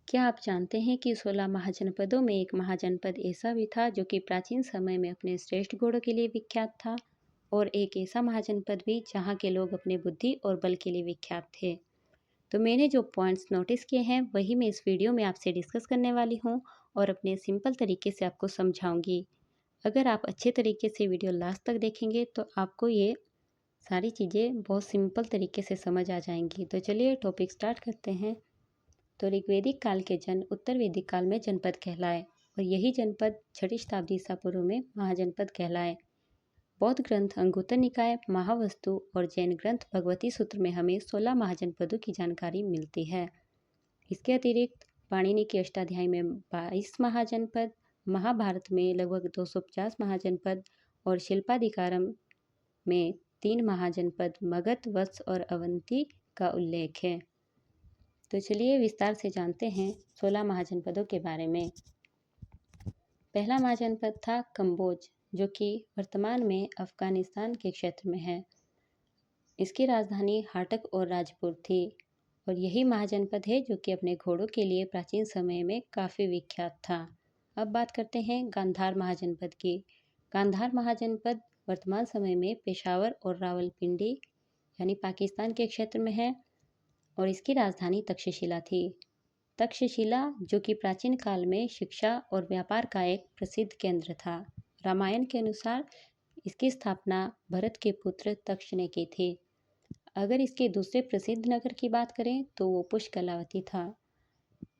क्या आप जानते हैं कि 16 महाजनपदों में एक महाजनपद ऐसा भी था जो कि प्राचीन समय में अपने श्रेष्ठ घोड़ों के लिए विख्यात था, और एक ऐसा महाजनपद भी जहाँ के लोग अपने बुद्धि और बल के लिए विख्यात थे। तो मैंने जो पॉइंट्स नोटिस किए हैं वही मैं इस वीडियो में आपसे डिस्कस करने वाली हूँ और अपने सिंपल तरीके से आपको समझाऊंगी। अगर आप अच्छे तरीके से वीडियो लास्ट तक देखेंगे तो आपको ये सारी चीज़ें बहुत सिंपल तरीके से समझ आ जाएंगी। तो चलिए टॉपिक स्टार्ट करते हैं। तो ऋग्वेदिक काल के जन उत्तर वैदिक काल में जनपद कहलाए, और यही जनपद 6वीं शताब्दी ईसा पूर्व में महाजनपद कहलाए। बौद्ध ग्रंथ अंगुत्तर निकाय, महावस्तु और जैन ग्रंथ भगवती सूत्र में हमें 16 महाजनपदों की जानकारी मिलती है। इसके अतिरिक्त पाणिनि की अष्टाध्यायी में 22 महाजनपद, महाभारत में लगभग 250 महाजनपद और शिल्पाधिकारम में 3 महाजनपद मगध, वत्स और अवंती का उल्लेख है। तो चलिए विस्तार से जानते हैं 16 महाजनपदों के बारे में। पहला महाजनपद था कंबोज, जो कि वर्तमान में अफगानिस्तान के क्षेत्र में है। इसकी राजधानी हाटक और राजपुर थी, और यही महाजनपद है जो कि अपने घोड़ों के लिए प्राचीन समय में काफ़ी विख्यात था। अब बात करते हैं गांधार महाजनपद की। गांधार महाजनपद वर्तमान समय में पेशावर और रावलपिंडी यानी पाकिस्तान के क्षेत्र में है, और इसकी राजधानी तक्षशिला थी। तक्षशिला जो कि प्राचीन काल में शिक्षा और व्यापार का एक प्रसिद्ध केंद्र था। रामायण के अनुसार इसकी स्थापना भरत के पुत्र तक्ष ने की थी। अगर इसके दूसरे प्रसिद्ध नगर की बात करें तो वो पुष्कलावती था,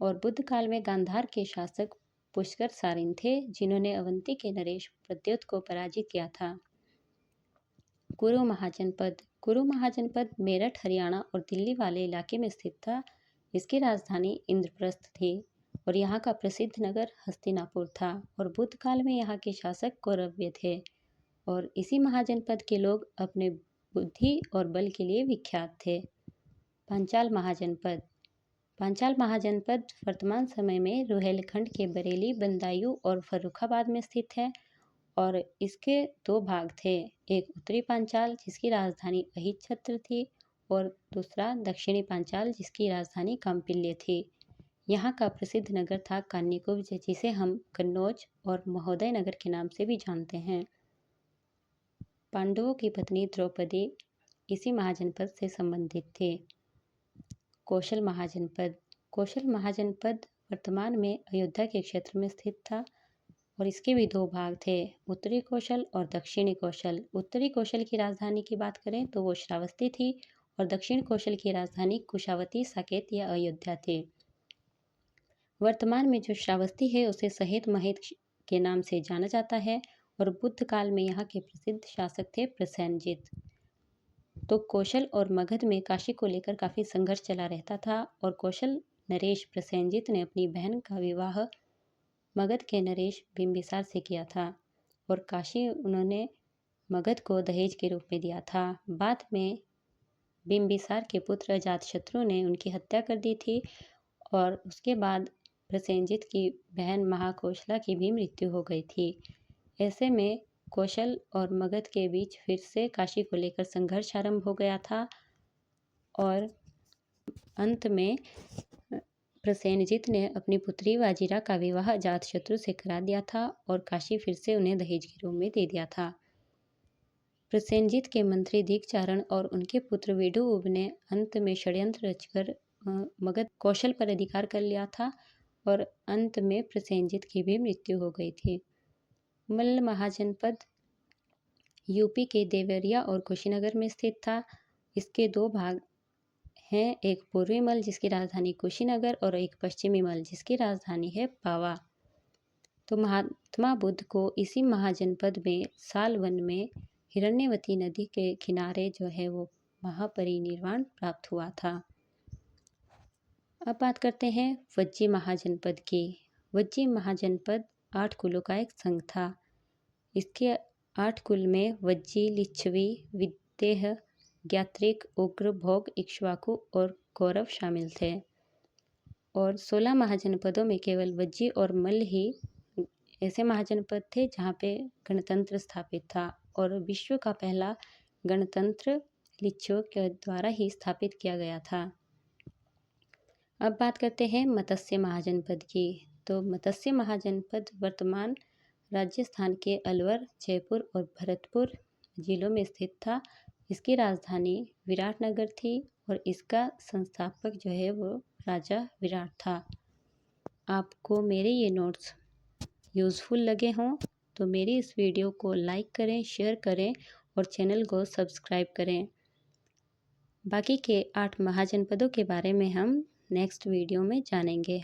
और बुद्ध काल में गांधार के शासक पुष्कर सारिन थे, जिन्होंने अवंती के नरेश प्रद्योत को पराजित किया था। कुरु महाजनपद। कुरु महाजनपद मेरठ, हरियाणा और दिल्ली वाले इलाके में स्थित था। इसकी राजधानी इंद्रप्रस्थ थी, और यहाँ का प्रसिद्ध नगर हस्तिनापुर था, और बुद्ध काल में यहाँ के शासक कौरव्य थे, और इसी महाजनपद के लोग अपने बुद्धि और बल के लिए विख्यात थे। पांचाल महाजनपद। पांचाल महाजनपद वर्तमान समय में रुहेलखंड के बरेली, बदायूं और फर्रुखाबाद में स्थित है, और इसके 2 भाग थे। एक उत्तरी पांचाल जिसकी राजधानी अहिच्छत्र थी, और दूसरा दक्षिणी पांचाल जिसकी राजधानी काम्पिल्य थी। यहाँ का प्रसिद्ध नगर था कान्यकुब्ज, जिसे हम कन्नौज और महोदय नगर के नाम से भी जानते हैं। पांडवों की पत्नी द्रौपदी इसी महाजनपद से संबंधित थी। कौशल महाजनपद। कौशल महाजनपद वर्तमान में अयोध्या के क्षेत्र में स्थित था, और इसके भी 2 भाग थे, उत्तरी कौशल और दक्षिणी कौशल। उत्तरी कौशल की राजधानी की बात करें तो वो श्रावस्ती थी, और दक्षिण कौशल की राजधानी कुशावती, साकेत या अयोध्या थी। वर्तमान में जो श्रावस्ती है उसे सहेत महेत के नाम से जाना जाता है, और बुद्ध काल में यहाँ के प्रसिद्ध शासक थे प्रसेनजित। तो कौशल और मगध में काशी को लेकर काफ़ी संघर्ष चला रहता था, और कौशल नरेश प्रसेनजित ने अपनी बहन का विवाह मगध के नरेश बिंबिसार से किया था, और काशी उन्होंने मगध को दहेज के रूप में दिया था। बाद में बिंबिसार के पुत्र अजातशत्रु ने उनकी हत्या कर दी थी, और उसके बाद प्रसेनजित की बहन महाकौशला की भी मृत्यु हो गई थी। ऐसे में कौशल और मगध के बीच फिर से काशी को लेकर संघर्ष आरंभ हो गया था, और अंत में प्रसेनजित ने अपनी पुत्री वाजिरा का विवाह अजातशत्रु से करा दिया था, और काशी फिर से उन्हें दहेज के रूप में दे दिया था। प्रसेनजित के मंत्री दीक्षारण और उनके पुत्र विडुऊब ने अंत में षड्यंत्र रचकर मगध कौशल पर अधिकार कर लिया था, और अंत में प्रसेनजित की भी मृत्यु हो गई थी। मल्ल महाजनपद यूपी के देवरिया और कुशीनगर में स्थित था। इसके 2 भाग हैं, एक पूर्वी मल जिसकी राजधानी कुशीनगर, और एक पश्चिमी मल जिसकी राजधानी है पावा। तो महात्मा बुद्ध को इसी महाजनपद में सालवन में हिरण्यवती नदी के किनारे जो है वो महापरिनिर्वाण प्राप्त हुआ था। अब बात करते हैं वज्जी महाजनपद की। वज्जी महाजनपद 8 कुलों का एक संघ था। इसके 8 कुल में वज्जी, लिच्छवी, विदेह, ज्ञात्रिक, उग्र, भोग, इक्ष्वाकु और कौरव शामिल थे। और 16 महाजनपदों में केवल वज्जी और मल्ल ही ऐसे महाजनपद थे जहाँ पे गणतंत्र स्थापित था, और विश्व का पहला गणतंत्र लिच्छवियों के द्वारा ही स्थापित किया गया था। अब बात करते हैं मत्स्य महाजनपद की। तो मत्स्य महाजनपद वर्तमान राजस्थान के अलवर, जयपुर और भरतपुर जिलों में स्थित था। इसकी राजधानी विराटनगर थी और इसका संस्थापक जो है वो राजा विराट था। आपको मेरे ये नोट्स यूज़फुल लगे हों तो मेरी इस वीडियो को लाइक करें, शेयर करें और चैनल को सब्सक्राइब करें। बाकी के 8 महाजनपदों के बारे में हम नेक्स्ट वीडियो में जानेंगे।